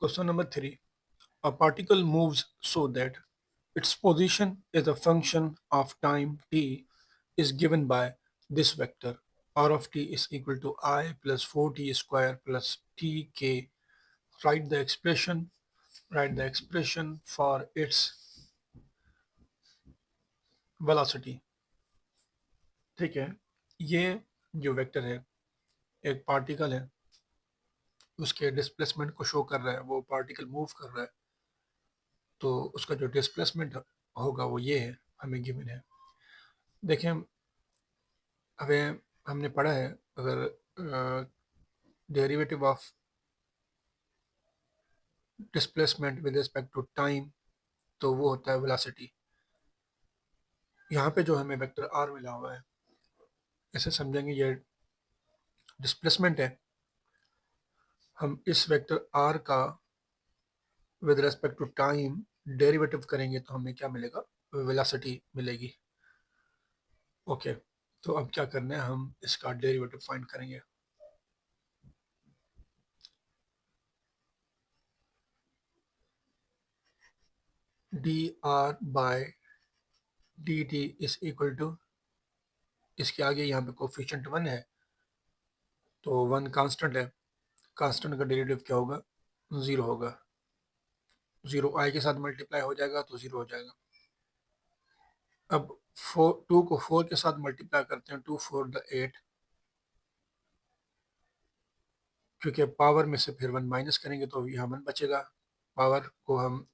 Question number 3. A particle moves so that its position as a function of time t is given by this vector. R of t is equal to I plus 4t square plus tk. Write the expression. Write the expression for its velocity. ठीक है, ये जो vector है एक particle है, उसके displacement को show कर रहा है, वो पार्टिकल मूव कर रहा है, तो उसका जो डिस्प्लेसमेंट होगा वो ये है, हमें गिवन है। देखें, हमें हमने पढ़ा है अगर derivative of displacement with respect to time तो वो होता है वेलोसिटी। यहाँ पे जो हमें वेक्टर आर मिला हुआ है, ऐसे समझेंगे ये डिस्प्लेसमेंट है। हम इस वेक्टर आर का with respect to time derivative करेंगे तो हमें क्या मिलेगा, वेलोसिटी मिलेगी। ओके, तो अब क्या करना है, हम इसका डेरिवेटिव फाइंड करेंगे। D r by d t is equal to, इसके आगे यहाँ पे कोफिशिएंट 1 है तो 1 कांस्टेंट है, कांस्टेंट का डेरिवेटिव क्या होगा, 0 होगा। 0 आई के साथ मल्टीप्लाई हो जाएगा तो 0 हो जाएगा। अब 2 को 4 के साथ मल्टीप्लाई करते हैं, 2 4 द 8, क्योंकि पावर में से फिर 1 माइनस करेंगे तो यहाँ 1 बचेगा। पावर को हम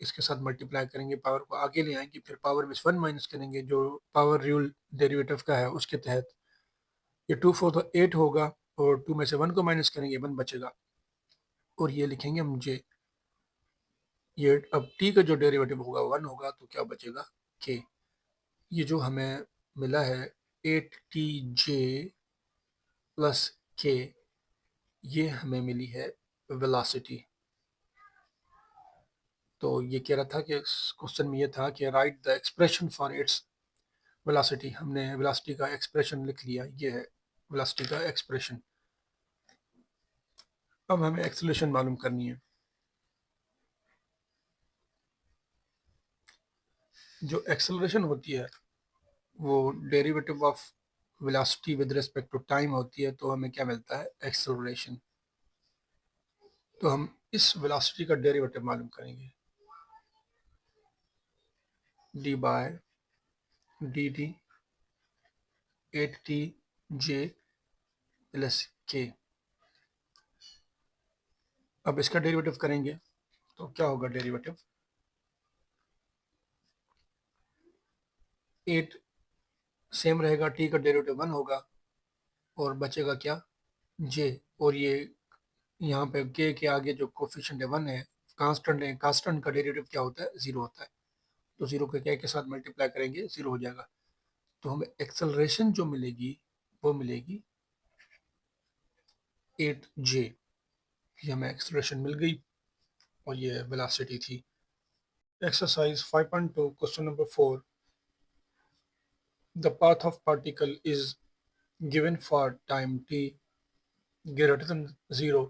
इसके साथ मल्टीप्लाई करेंगे, पावर को आगे ले आएंगे, फिर पावर में से 1 माइनस करेंगे जो पावर रूल डेरिवेटिव का है उसके तहत। ये 2 4 तो 8 होगा और 2 में से 1 को माइनस करेंगे, 1 बचेगा। और ये लिखेंगे मुझे, ये अब t का जो डेरिवेटिव होगा 1 होगा तो क्या बचेगा, k। ये जो हमें मिला है 8tj प्लस k, ये हमें मिली है वेलोसिटी। तो ये कह रहा था कि क्वेश्चन में ये था कि right the expression for its velocity. हमने वेलोसिटी का एक्सप्रेशन लिख लिया, ये है वेलोसिटी का एक्सप्रेशन। अब हमें एक्सेलरेशन मालूम करनी है। जो एक्सेलरेशन होती है वो derivative of velocity with respect to time होती है, तो हमें क्या मिलता है, एक्सेलरेशन। तो हम इस वेलोसिटी का डेरिवेटिव मालूम करेंगे, d by d t 8tj plus k। अब इसका डेरिवेटिव करेंगे तो क्या होगा, डेरिवेटिव 8 सेम रहेगा, t का डेरिवेटिव 1 होगा और बचेगा क्या, j। और ये यहाँ पे k के आगे जो कोफिशिएंट है 1 है, कांस्टेंट है, कांस्टेंट का डेरिवेटिव क्या होता है, 0 होता है। तो 0 को k के साथ मल्टीप्लाई करेंगे 0 हो जाएगा। तो हमें एक्सेलरेशन जो मिलेगी वो मिलेगी 8j। ये हमें एक्सेलरेशन मिल गई और ये वेलोसिटी थी। Exercise 5.2 question number 4। The path of particle is given for time t greater than 0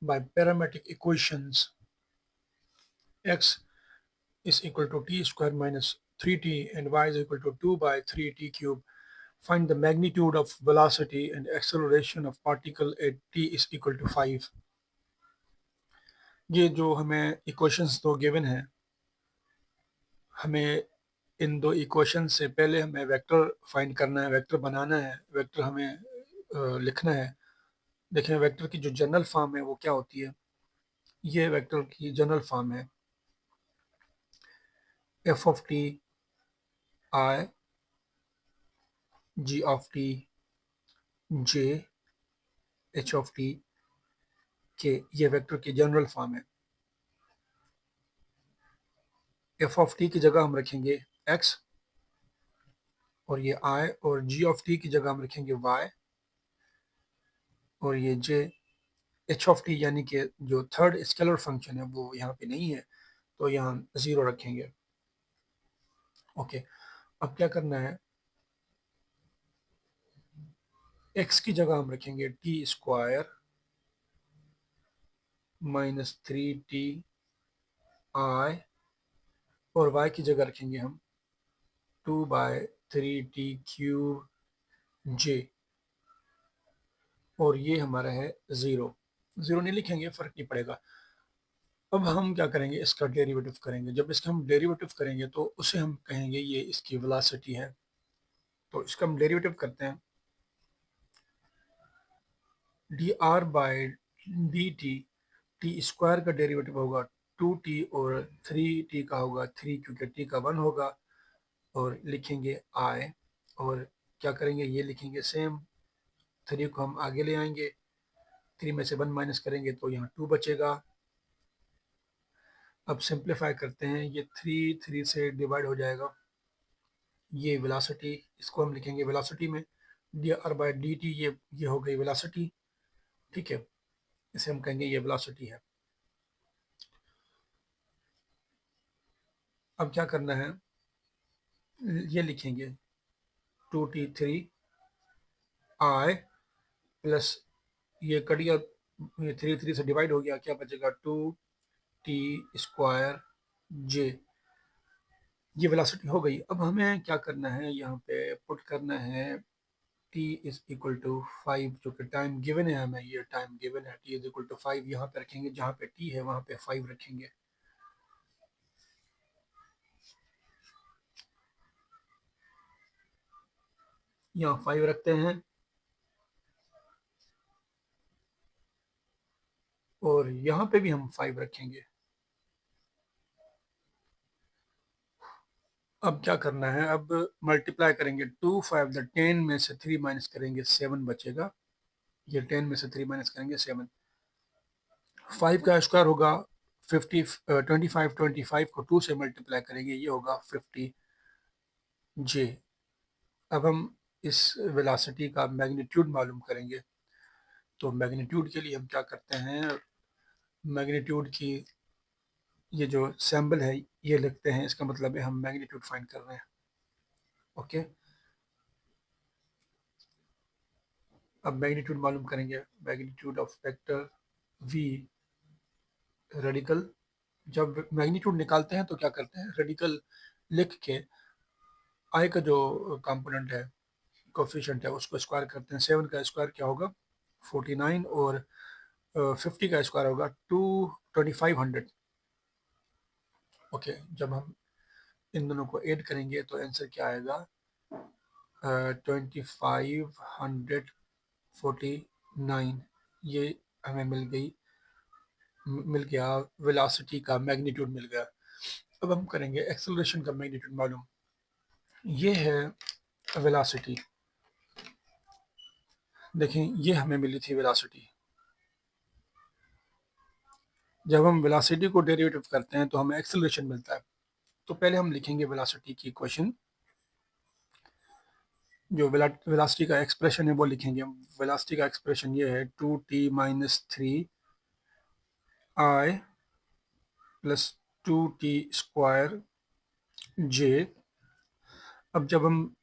by parametric equations x is equal to t square minus 3t and y is equal to 2 by 3t cube. Find the magnitude of velocity and acceleration of particle at t is equal to 5. ये जो हमें equations दो given है, हमें इन दो equation से पहले हमें वेक्टर फाइंड करना है, वेक्टर बनाना है, वेक्टर हमें लिखना है। देखें, वेक्टर की जो जनरल फॉर्म है वो क्या होती है, ये वेक्टर की जनरल फॉर्म है f of t I g of t j h of t k। ये वेक्टर की जनरल फॉर्म है। f of t की जगह हम रखेंगे x और ये I, और g of t की जगह हम रखेंगे y और ये j। h of t यानी कि जो थर्ड स्केलर फंक्शन है वो यहाँ पे नहीं है तो यहाँ 0 रखेंगे। ओके, अब क्या करना है, x की जगह हम रखेंगे t square minus 3t i, और y की जगह रखेंगे हम 2/3t³ और ये हमारा है 0। ज़ीरो नहीं लिखेंगे, फ़र्क नहीं पड़ेगा। अब हम क्या करेंगे, इसका डेरिवेटिव करेंगे। जब इसका हम डेरिवेटिव करेंगे तो उसे हम कहेंगे ये इसकी वेलोसिटी है। तो इसका हम डेरिवेटिव करते हैं, dr/dt, टी स्क्वायर का डेरिवेटिव होगा 2t और 3t का होगा 3, क्योंकि t का 1 होगा, और लिखेंगे i, और क्या करेंगे, ये लिखेंगे सेम। 3 को हम आगे ले आएंगे, 3 में से 1 माइनस करेंगे तो यहाँ 2 बचेगा। अब सिंप्लीफाई करते हैं, ये 3 3 से डिवाइड हो जाएगा, ये वेलोसिटी, इसको हम लिखेंगे वेलोसिटी में, dr/dt, ये हो गई वेलोसिटी। ठीक है, इसे हम कहेंगे ये वेलोसिटी है। अब क्या करना है, ये लिखेंगे 2t3i प्लस, ये कट गया, ये 3 3 से डिवाइड हो गया, क्या बचेगा 2t²j, ये वेलोसिटी हो गई। अब हमें क्या करना है, यहाँ पे पुट करना है t इज इक्वल टू 5, जो कि टाइम गिवन है हमें, ये टाइम गिवन है, t इज इक्वल टू 5 यहाँ पे रखेंगे, जहाँ पे t है वहाँ पे 5 रखेंगे। यहाँ 5 रखते हैं, और यहाँ पे भी हम 5 रखेंगे। अब क्या करना है, अब मल्टीप्लाई करेंगे, 2 5 10 में से 3 माइनस करेंगे 7 बचेगा, ये 10 में से 3 माइनस करेंगे 7। 5 का स्क्वायर होगा 50, 25, 25 को 2 से मल्टीप्लाई करेंगे, ये होगा 50j। अब हम इस वेलोसिटी का मैग्नीट्यूड मालूम करेंगे। तो मैग्नीट्यूड के लिए हम क्या करते हैं, मैग्नीट्यूड की ये जो सैम्बल है ये लिखते हैं, इसका मतलब है हम मैग्नीट्यूड फाइंड कर रहे हैं। ओके, अब मैग्नीट्यूड मालूम करेंगे, magnitude of vector v radical. जब मैग्नीट्यूड निकालते हैं तो क्या करते हैं, रेडिकल लिख के i का जो कंपोनेंट है, कोफिशिएंट है, उसको स्क्वायर करते हैं। 7 का स्क्वायर क्या होगा 49, और 50 का स्क्वायर होगा 2500। ओके, जब हम इन दोनों को ऐड करेंगे तो आंसर क्या आएगा, 2549, ये हमें मिल गया वेलोसिटी का मैग्नीट्यूड मिल गया। अब हम करेंगे एक्सेलरेशन का मैग्नीट्यूड मालूम। ये है वेलोसिटी, देखें ये हमें मिली थी वेलोसिटी। जब हम वेलोसिटी को डेरिवेटिव करते हैं तो हमें एक्सेलरेशन मिलता है। तो पहले हम लिखेंगे वेलोसिटी की इक्वेशन, जो वेलोसिटी का एक्सप्रेशन है वो लिखेंगे हम। वेलोसिटी का एक्सप्रेशन ये है 2t minus 3i plus 2t²j। अब जब हम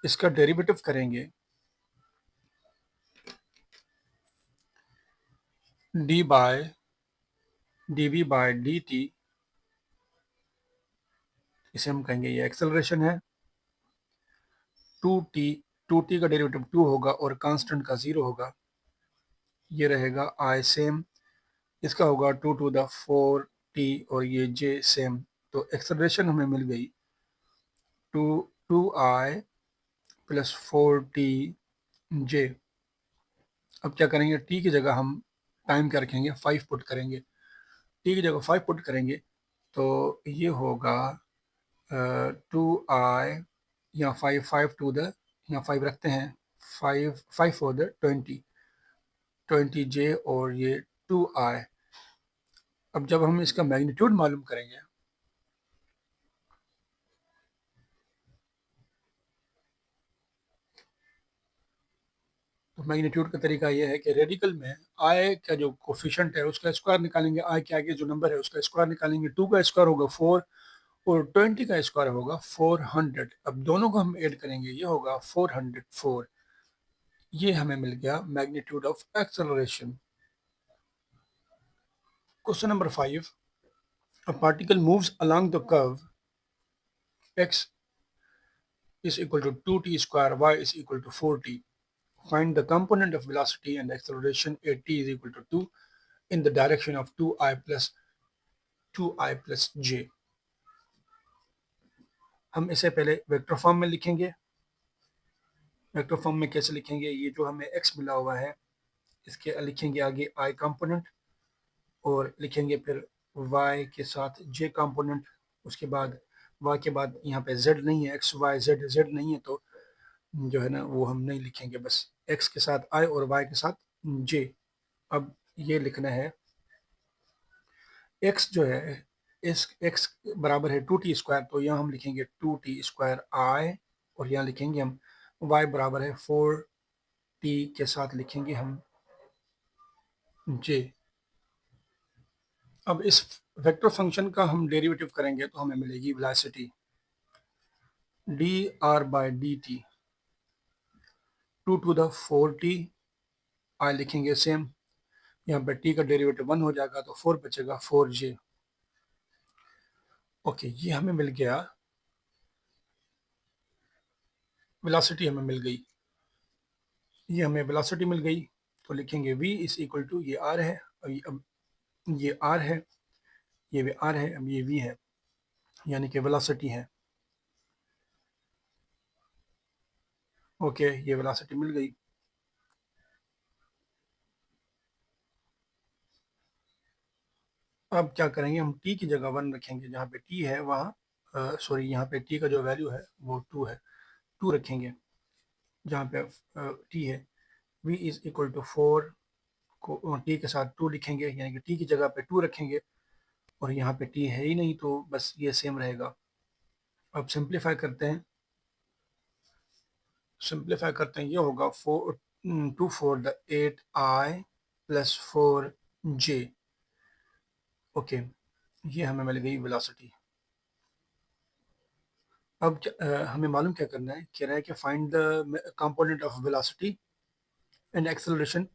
इसका डेरिवेटिव करेंगे, dv/dt, इसे हम कहेंगे ये एक्सेलरेशन है। 2t का डेरिवेटिव 2 होगा और कांस्टेंट का 0 होगा, ये रहेगा i सेम, इसका होगा 2 to the 4t, और ये j सेम। तो एक्सेलरेशन हमें मिल गई 2i प्लस 4t j। अब क्या करेंगे, t की जगह हम टाइम क्या रखेंगे, 5 पुट करेंगे। t की जगह 5 पुट करेंगे तो ये होगा 2i, यहाँ 5 5 टू द, यहाँ 5 रखते हैं, 5 5 फॉर द 20j, और ये 2i। अब जब हम इसका मैग्नीट्यूड मालूम करेंगे, तो मैग्नीट्यूड का तरीका यह है कि रेडिकल में आई का जो कोफिशिएंट है उसका स्क्वायर निकालेंगे, आई के आगे जो नंबर है उसका स्क्वायर निकालेंगे। 2 का स्क्वायर होगा 4, और 20 का स्क्वायर होगा 400। अब दोनों को हम ऐड करेंगे, ये होगा 404। ये हमें मिल गया magnitude of acceleration. Question number 5. A particle moves along the curve x is equal to 2t square, y is equal to 4t. Find the component of velocity and acceleration at t is equal to 2 in the direction of 2i plus j. हम इसे पहले vector form में लिखेंगे. Vector form में कैसे लिखेंगे? ये जो हमें x मिला हुआ है इसके लिखेंगे आगे i कंपोनेंट और लिखेंगे फिर y के साथ j कंपोनेंट. उसके बाद y के बाद यहाँ पे z नहीं है, x y z नहीं है तो जो है ना वो हम नहीं लिखेंगे, बस x के साथ i और y के साथ j. अब ये लिखना है x जो है इस x बराबर है 2t स्क्वायर, तो यहाँ हम लिखेंगे 2t स्क्वायर i और यहाँ लिखेंगे हम y बराबर है 4t के साथ लिखेंगे हम j. अब इस वेक्टर फंक्शन का हम डेरिवेटिव करेंगे तो हमें मिलेगी velocity dr by dt 2 to the 4t i लिखेंगे सेम. यहाँ पे t का डेरिवेटिव 1 हो जाएगा तो 4 बचेगा 4j. ओके, ये हमें मिल गया, वेलोसिटी हमें मिल गई. ये हमें वेलोसिटी मिल गई तो लिखेंगे v इज इक्वल टू, ये r है अब ये r है, ये भी r है, अब ये v है, यानी कि वेलोसिटी है. ओके, ये वेलोसिटी मिल गई. अब क्या करेंगे, हम t की जगह 1 रखेंगे, जहाँ पे t है वहाँ सॉरी यहाँ पे t का जो वैल्यू है वो 2 है, 2 रखेंगे जहाँ पे t है. v इज इक्वल टू 4 को t के साथ 2 लिखेंगे, यानी कि t की जगह पे 2 रखेंगे और यहाँ पे t है ही नहीं तो बस ये सेम रहेगा. अब सिंप्लीफाई करते हैं, ये होगा 2 4 the 8i plus 4j. Okay, ये हमें मिल गई वेलोसिटी. अब हमें मालूम क्या करना है, कह रहा है कि find the component of velocity and acceleration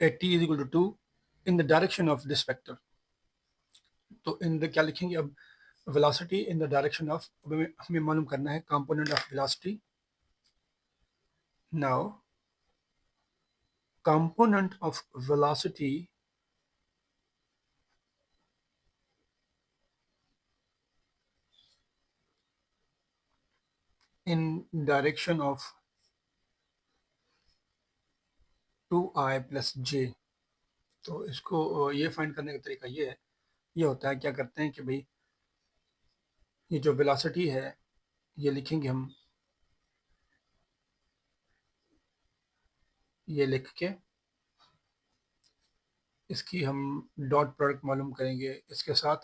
at t is equal to 2 in the direction of this vector. तो इन द क्या लिखेंगे अब, velocity in the direction of, हमें मालूम करना है component of velocity. Now component of velocity in direction of 2i plus j. तो इसको ये फाइंड करने का तरीका ये है, ये होता है, क्या करते हैं कि भाई ये जो वेलोसिटी है ये लिखेंगे हम, ये लिख के इसकी हम डॉट प्रोडक्ट मालूम करेंगे इसके साथ.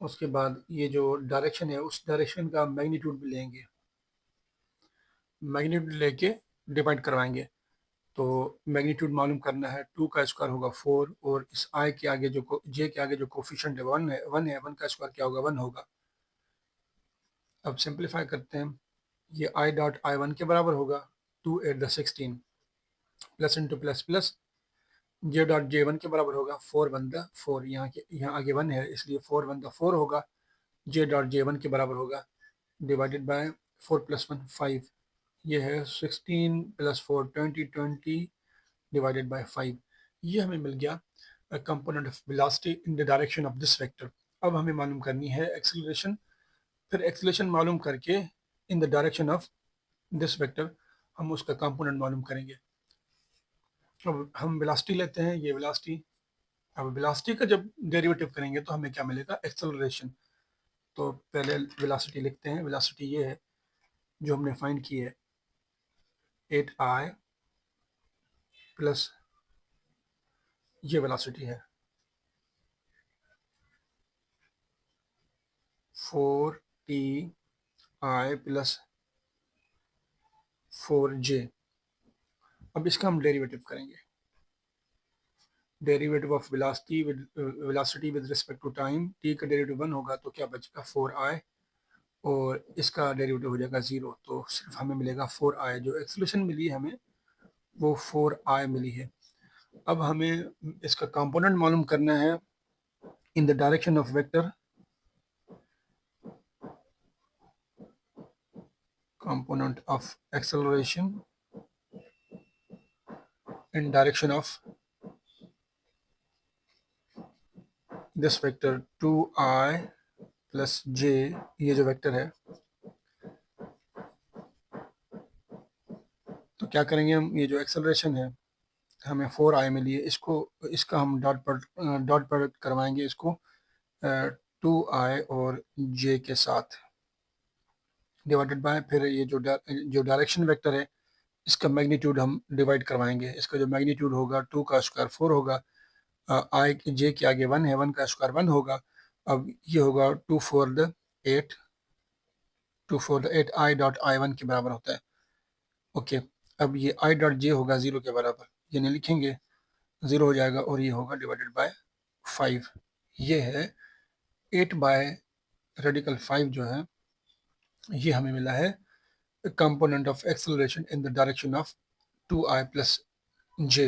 उसके बाद ये जो डायरेक्शन है उस डायरेक्शन का मैग्नीट्यूड भी लेंगे, मैग्नीट्यूड लेके डिवाइड करवाएंगे. तो मैग्नीट्यूड मालूम करना है, 2 का स्क्वायर होगा 4 और इस i के आगे जो j के आगे जो कोफिशिएंट है 1 है, 1 का स्क्वायर क्या होगा, 1 होगा. अब सिंप्लीफाई करते हैं, ये i डॉट i1 के बराबर होगा 2 8 the 16 plus into plus plus j dot j1 के बराबर होगा 4 1 द 4, यहाँ आगे 1 है इसलिए 4 1 द 4 होगा. j डॉट j1 के बराबर होगा डिवाइडेड बाय 4 प्लस 1 5, ये है 16 प्लस 4 20 डिवाइडेड बाय 5. ये हमें मिल गया component of velocity in the direction of this vector. अब हमें मालूम करनी है एक्सेलरेशन, फिर एक्सेलरेशन मालूम करके इन the direction of this vector हम उसका कंपोनेंट मालूम करेंगे. अब हम वेलोसिटी लेते हैं, ये वेलोसिटी. अब वेलोसिटी का जब डेरिवेटिव करेंगे तो हमें क्या मिलेगा, एक्सेलरेशन. तो पहले वेलोसिटी लिखते हैं, वेलोसिटी ये है जो हमने फाइंड की है 8i प्लस ये वेलोसिटी है 4ti प्लस 4j. अब इसका हम डेरिवेटिव करेंगे, derivative of velocity with respect to time. t का डेरिवेटिव 1 होगा तो क्या बचेगा 4i और इसका डेरिवेटिव हो जाएगा 0, तो सिर्फ हमें मिलेगा 4i. जो एक्सेलरेशन मिली हमें वो 4i मिली है। अब हमें इसका कंपोनेंट मालूम करना है इन the direction of vector, component of acceleration in direction of this vector 2i plus j, ये जो वेक्टर है, तो क्या करेंगे हम, ये जो एक्सेलरेशन है हमें 4i मिली है, इसको इसका हम डॉट प्रोडक्ट करवाएंगे इसको 2i और j के साथ, डिवाइडेड बाय फिर ये जो डायरेक्शन वेक्टर है इसका मैग्नीट्यूड हम डिवाइड करवाएंगे। इसका जो मैग्नीट्यूड होगा 2 का स्क्वायर 4 होगा, आई जे के आगे 1 है, 1 का स्क्वायर 1 होगा। अब ये होगा 2 4 द 8 आई डॉट आई 1 के बराबर होता है। ओके, अब ये आई डॉट जे होगा 0 के बराबर, ये नहीं लिखेंगे, 0 हो जाएगा और ये होगा डिवाइडेड बाय 5। ये है 8 बाय रेडिकल 5 जो है ये हमें मिला है component of acceleration in the direction of 2i plus j।